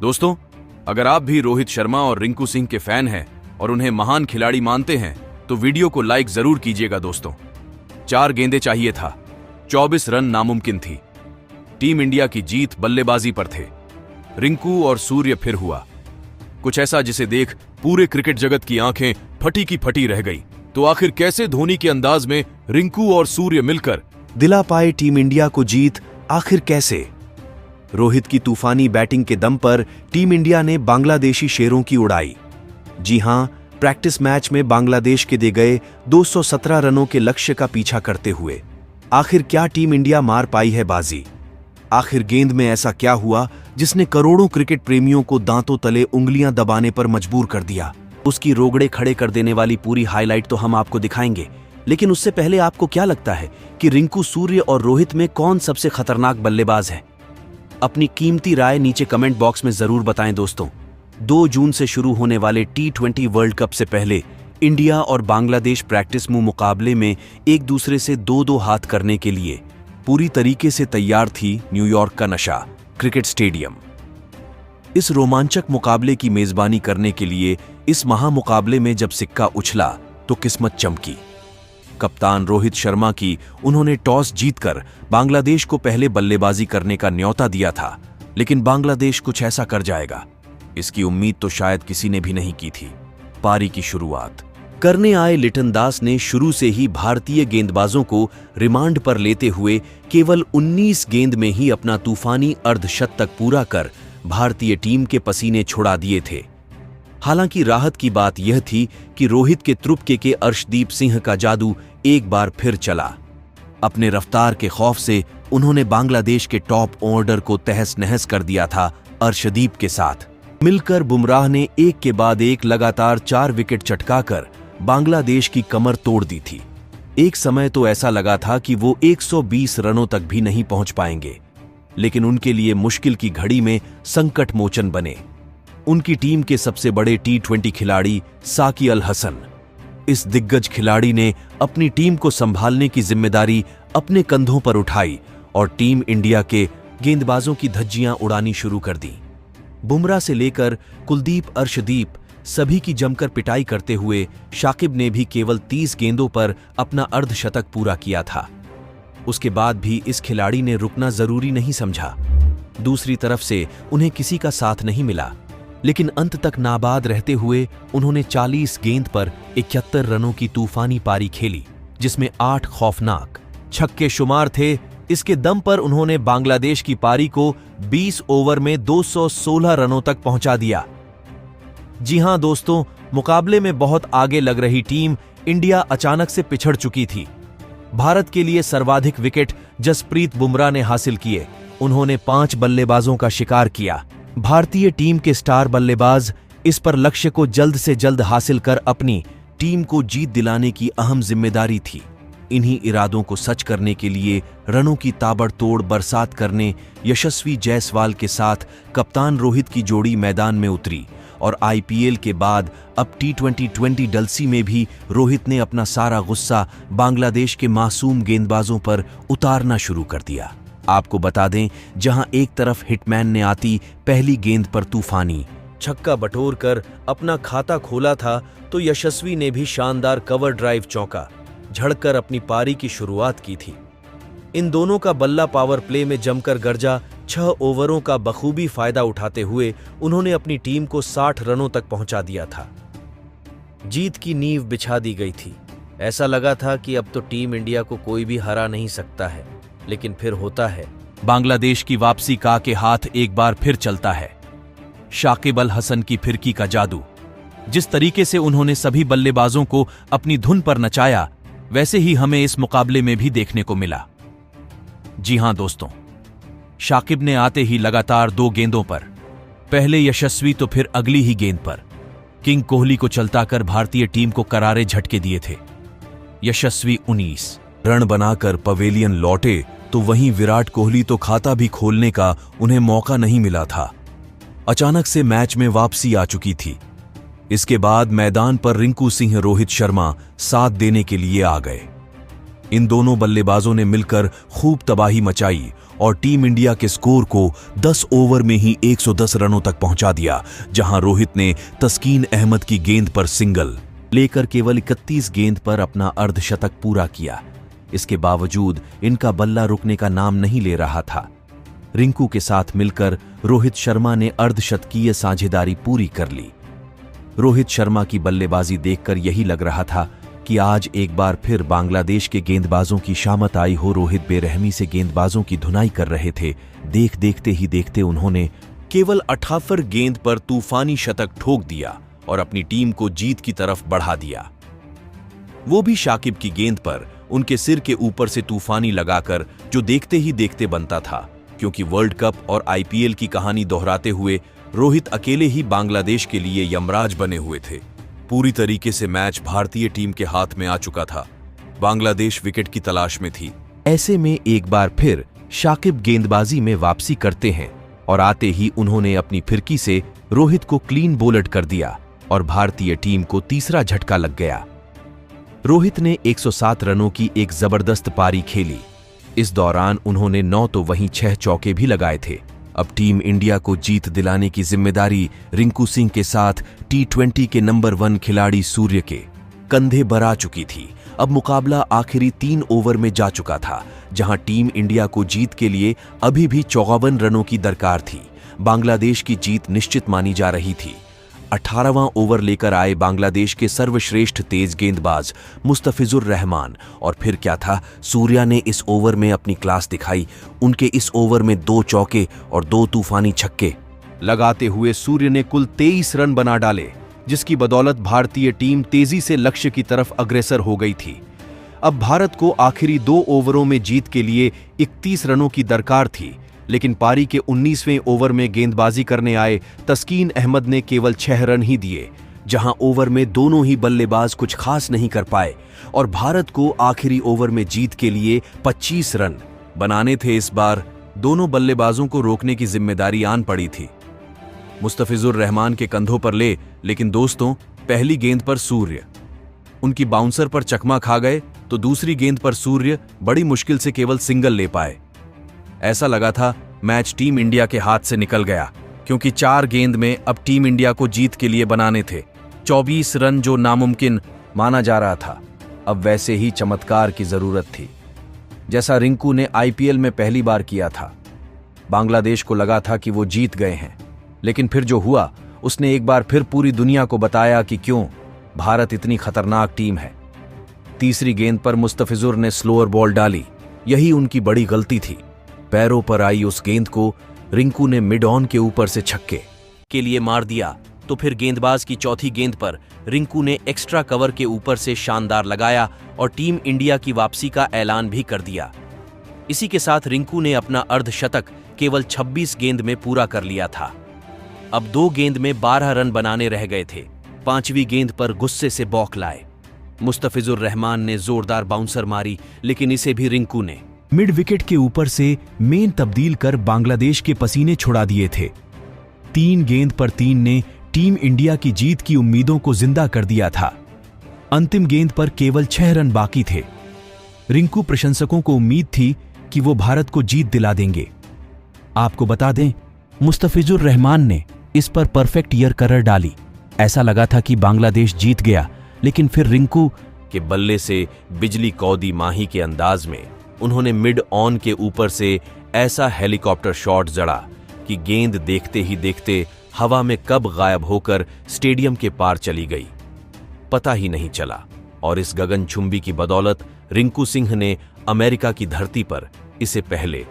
दोस्तों, अगर आप भी रोहित शर्मा और रिंकू सिंह के फैन हैं और उन्हें महान खिलाड़ी मानते हैं तो वीडियो को लाइक जरूर कीजिएगा। दोस्तों, 4 गेंदें चाहिए था, 24 रन नामुमकिन थी। टीम इंडिया की जीत बल्लेबाजी पर थे। रिंकू और सूर्य फिर हुआ कुछ ऐसा जिसे देख पूरे क्रिकेट जगत की आंखें फटी की फटी रह गई। तो आखिर कैसे धोनी के अंदाज में रिंकू और सूर्य मिलकर दिला पाए टीम इंडिया को जीत? आखिर कैसे? रोहित की तूफानी बैटिंग के दम पर टीम इंडिया ने बांग्लादेशी शेरों की उड़ाई। जी हां, प्रैक्टिस मैच में बांग्लादेश के दे गए 217 रनों के लक्ष्य का पीछा करते हुए आखिर क्या टीम इंडिया मार पाई है बाजी? आखिर गेंद में ऐसा क्या हुआ जिसने करोड़ों क्रिकेट प्रेमियों को दांतों तले उंगलियां दबाने पर मजबूर कर दिया? उसकी रोगड़े खड़े कर देने वाली पूरी हाईलाइट तो हम आपको दिखाएंगे, लेकिन उससे पहले आपको क्या लगता है कि रिंकू, सूर्य और रोहित में कौन सबसे खतरनाक बल्लेबाज है? अपनी कीमती राय नीचे कमेंट बॉक्स में जरूर बताएं। दोस्तों, 2 जून से शुरू होने वाले T20 वर्ल्ड कप से पहले इंडिया और बांग्लादेश प्रैक्टिस मुकाबले में एक दूसरे से 2-2 हाथ करने के लिए पूरी तरीके से तैयार थी न्यूयॉर्क का नशा क्रिकेट स्टेडियम। इस रोमांचक मुकाबले की मेजबानी करने के लिए इस महामुकाबले में जब सिक्का उछला तो किस्मत चमकी। कप्तान रोहित शर्मा की उन्होंने टॉस जीतकर बांग्लादेश को पहले बल्लेबाजी करने का न्योता दिया था, लेकिन बांग्लादेश कुछ ऐसा कर जाएगा, इसकी उम्मीद तो शायद किसी ने भी नहीं की थी। पारी की शुरुआत करने आए लिटन दास ने शुरू से ही भारतीय गेंदबाजों को रिमांड पर लेते हुए केवल 19 गेंद में ही अपना तूफानी अर्धशतक पूरा कर भारतीय टीम के पसीने छुड़ा दिए थे। हालांकि राहत की बात यह थी कि रोहित के त्रुपके के अर्शदीप सिंह का जादू एक बार फिर चला। अपने रफ्तार के खौफ से उन्होंने बांग्लादेश के टॉप ऑर्डर को तहस नहस कर दिया था। अर्शदीप के साथ मिलकर बुमराह ने एक के बाद एक लगातार 4 विकेट चटकाकर बांग्लादेश की कमर तोड़ दी थी। एक समय तो ऐसा लगा था कि वो 120 रनों तक भी नहीं पहुंच पाएंगे, लेकिन उनके लिए मुश्किल की घड़ी में संकट मोचन बने उनकी टीम के सबसे बड़े T20 खिलाड़ी साकी अल हसन। इस दिग्गज खिलाड़ी ने अपनी टीम को संभालने की जिम्मेदारी अपने कंधों पर उठाई और टीम इंडिया के गेंदबाजों की धज्जियां उड़ानी शुरू कर दी। बुमराह से लेकर कुलदीप, अर्शदीप सभी की जमकर पिटाई करते हुए शाकिब ने भी केवल 30 गेंदों पर अपना अर्धशतक पूरा किया था। उसके बाद भी इस खिलाड़ी ने रुकना जरूरी नहीं समझा। दूसरी तरफ से उन्हें किसी का साथ नहीं मिला, लेकिन अंत तक नाबाद रहते हुए उन्होंने 40 गेंद पर 71 रनों की तूफानी पारी खेली, जिसमें 8 खौफनाक छक्के शुमार थे। इसके दम पर उन्होंने बांग्लादेश की पारी को 20 ओवर में 216 रनों तक पहुंचा दिया। जी हां दोस्तों, मुकाबले में बहुत आगे लग रही टीम इंडिया अचानक से पिछड़ चुकी थी। भारत के लिए सर्वाधिक विकेट जसप्रीत बुमराह ने हासिल किए। उन्होंने 5 बल्लेबाजों का शिकार किया। भारतीय टीम के स्टार बल्लेबाज इस पर लक्ष्य को जल्द से जल्द हासिल कर अपनी टीम को जीत दिलाने की अहम जिम्मेदारी थी। इन्हीं इरादों को सच करने के लिए रनों की ताबड़तोड़ बरसात करने यशस्वी जायसवाल के साथ कप्तान रोहित की जोड़ी मैदान में उतरी और IPL के बाद अब T20 डलसी में भी रोहित ने अपना सारा गुस्सा बांग्लादेश के मासूम गेंदबाजों पर उतारना शुरू कर दिया। आपको बता दें, जहां एक तरफ हिटमैन ने आती पहली गेंद पर तूफानी छक्का बटोर कर अपना खाता खोला था, तो यशस्वी ने भी शानदार कवर ड्राइव चौका झड़कर अपनी पारी की शुरुआत की थी। इन दोनों का बल्ला पावर प्ले में जमकर गरजा। 6 ओवरों का बखूबी फायदा उठाते हुए उन्होंने अपनी टीम को 60 रनों तक पहुंचा दिया था। जीत की नींव बिछा दी गई थी। ऐसा लगा था कि अब तो टीम इंडिया को कोई भी हरा नहीं सकता है, लेकिन फिर होता है। बांग्लादेश की वापसी का के हाथ एक बार फिर चलता है। शाकिब अल हसन की फिरकी का जादू। जिस तरीके से उन्होंने सभी बल्लेबाजों को अपनी धुन पर नचाया, वैसे ही हमें इस मुकाबले में भी देखने को मिला। जी हां दोस्तों, शाकिब ने आते ही लगातार 2 गेंदों पर, पहले यशस्वी तो फिर अगली ही गेंद पर किंग कोहली को चलता कर भारतीय टीम को करारे झटके दिए थे। यशस्वी 19 रन बनाकर पवेलियन लौटे, तो वहीं विराट कोहली तो खाता भी खोलने का उन्हें मौका नहीं मिला था। अचानक से मैच में वापसी आ चुकी थी। इसके बाद मैदान पर रिंकू सिंह, रोहित शर्मा साथ देने के लिए आ गए। इन दोनों बल्लेबाजों ने मिलकर खूब तबाही मचाई और टीम इंडिया के स्कोर को 10 ओवर में ही 110 रनों तक पहुंचा दिया, जहां रोहित ने तस्कीन अहमद की गेंद पर सिंगल लेकर केवल 31 गेंद पर अपना अर्धशतक पूरा किया। इसके बावजूद इनका बल्ला रुकने का नाम नहीं ले रहा था। रिंकू के साथ मिलकर रोहित शर्मा ने अर्धशतकीय साझेदारी पूरी कर ली। रोहित शर्मा की बल्लेबाजी देखकर यही लग रहा था कि आज एक बार फिर बांग्लादेश के गेंदबाजों की शामत आई हो। रोहित बेरहमी से गेंदबाजों की धुनाई कर रहे थे। देखते ही देखते उन्होंने केवल 78 गेंद पर तूफानी शतक ठोक दिया और अपनी टीम को जीत की तरफ बढ़ा दिया। वो भी शाकिब की गेंद पर उनके सिर के ऊपर से तूफानी लगाकर, जो देखते ही देखते बनता था, क्योंकि वर्ल्ड कप और आईपीएल की कहानी दोहराते हुए रोहित अकेले ही बांग्लादेश के लिए यमराज बने हुए थे। पूरी तरीके से मैच भारतीय टीम के हाथ में आ चुका था। बांग्लादेश विकेट की तलाश में थी। ऐसे में एक बार फिर शाकिब गेंदबाजी में वापसी करते हैं और आते ही उन्होंने अपनी फिरकी से रोहित को क्लीन बोल्ड कर दिया और भारतीय टीम को तीसरा झटका लग गया। रोहित ने 107 रनों की एक जबरदस्त पारी खेली। इस दौरान उन्होंने 9 तो वहीं 6 चौके भी लगाए थे। अब टीम इंडिया को जीत दिलाने की जिम्मेदारी रिंकू सिंह के साथ T20 के नंबर 1 खिलाड़ी सूर्य के कंधे पर आ चुकी थी। अब मुकाबला आखिरी 3 ओवर में जा चुका था, जहां टीम इंडिया को जीत के लिए अभी भी 54 रनों की दरकार थी। बांग्लादेश की जीत निश्चित मानी जा रही थी। 18वां ओवर लेकर आए बांग्लादेश के सर्वश्रेष्ठ तेज गेंदबाज मुस्तफिजुर रहमान, और फिर क्या था, सूर्या ने इस ओवर में अपनी क्लास दिखाई। उनके इस ओवर में 2 चौके और 2 तूफानी छक्के लगाते हुए सूर्य ने कुल 23 रन बना डाले, जिसकी बदौलत भारतीय टीम तेजी से लक्ष्य की तरफ अग्रसर हो गई थी। अब भारत को आखिरी 2 ओवरों में जीत के लिए 31 रनों की दरकार थी, लेकिन पारी के 19वें ओवर में गेंदबाजी करने आए तस्कीन अहमद ने केवल 6 रन ही दिए, जहां ओवर में दोनों ही बल्लेबाज कुछ खास नहीं कर पाए और भारत को आखिरी ओवर में जीत के लिए 25 रन बनाने थे। इस बार दोनों बल्लेबाजों को रोकने की जिम्मेदारी आन पड़ी थी। मुस्तफिजुर रहमान के कंधों पर लेकिन दोस्तों, पहली गेंद पर सूर्य उनकी बाउंसर पर चकमा खा गए, तो दूसरी गेंद पर सूर्य बड़ी मुश्किल से केवल सिंगल ले पाए। ऐसा लगा था मैच टीम इंडिया के हाथ से निकल गया, क्योंकि 4 गेंद में अब टीम इंडिया को जीत के लिए बनाने थे 24 रन, जो नामुमकिन माना जा रहा था। अब वैसे ही चमत्कार की जरूरत थी, जैसा रिंकू ने आईपीएल में पहली बार किया था। बांग्लादेश को लगा था कि वो जीत गए हैं, लेकिन फिर जो हुआ उसने एक बार फिर पूरी दुनिया को बताया कि क्यों भारत इतनी खतरनाक टीम है। तीसरी गेंद पर मुस्तफिजुर ने स्लोअर बॉल डाली, यही उनकी बड़ी गलती थी। पैरों पर आई उस गेंद को रिंकू ने मिड ऑन के ऊपर से छक्के के लिए मार दिया, तो फिर गेंदबाज की चौथी गेंद पर रिंकू ने एक्स्ट्रा कवर के ऊपर से शानदार लगाया और टीम इंडिया की वापसी का ऐलान भी कर दिया। इसी के साथ रिंकू ने अपना अर्धशतक केवल 26 गेंद में पूरा कर लिया था। अब 2 गेंद में 12 रन बनाने रह गए थे। 5वीं गेंद पर गुस्से से बौखलाए मुस्तफिजुर रहमान ने जोरदार बाउंसर मारी, लेकिन इसे भी रिंकू ने मिड विकेट के ऊपर से मेन तब्दील कर बांग्लादेश के पसीने छुड़ा दिए थे। 3 गेंद पर 3 ने टीम इंडिया की जीत की उम्मीदों को जिंदा कर दिया था। अंतिम गेंद पर केवल 6 रन बाकी थे। रिंकू प्रशंसकों को उम्मीद थी कि वो भारत को जीत दिला देंगे। आपको बता दें, मुस्तफिजुर रहमान ने इस पर परफेक्ट यॉर्कर डाली। ऐसा लगा था कि बांग्लादेश जीत गया, लेकिन फिर रिंकू के बल्ले से बिजली कौदी माही के अंदाज में उन्होंने मिड ऑन के ऊपर से ऐसा हेलीकॉप्टर शॉट जड़ा कि गेंद देखते ही देखते हवा में कब गायब होकर स्टेडियम के पार चली गई, पता ही नहीं चला। और इस गगनचुंबी की बदौलत रिंकू सिंह ने अमेरिका की धरती पर इसे पहले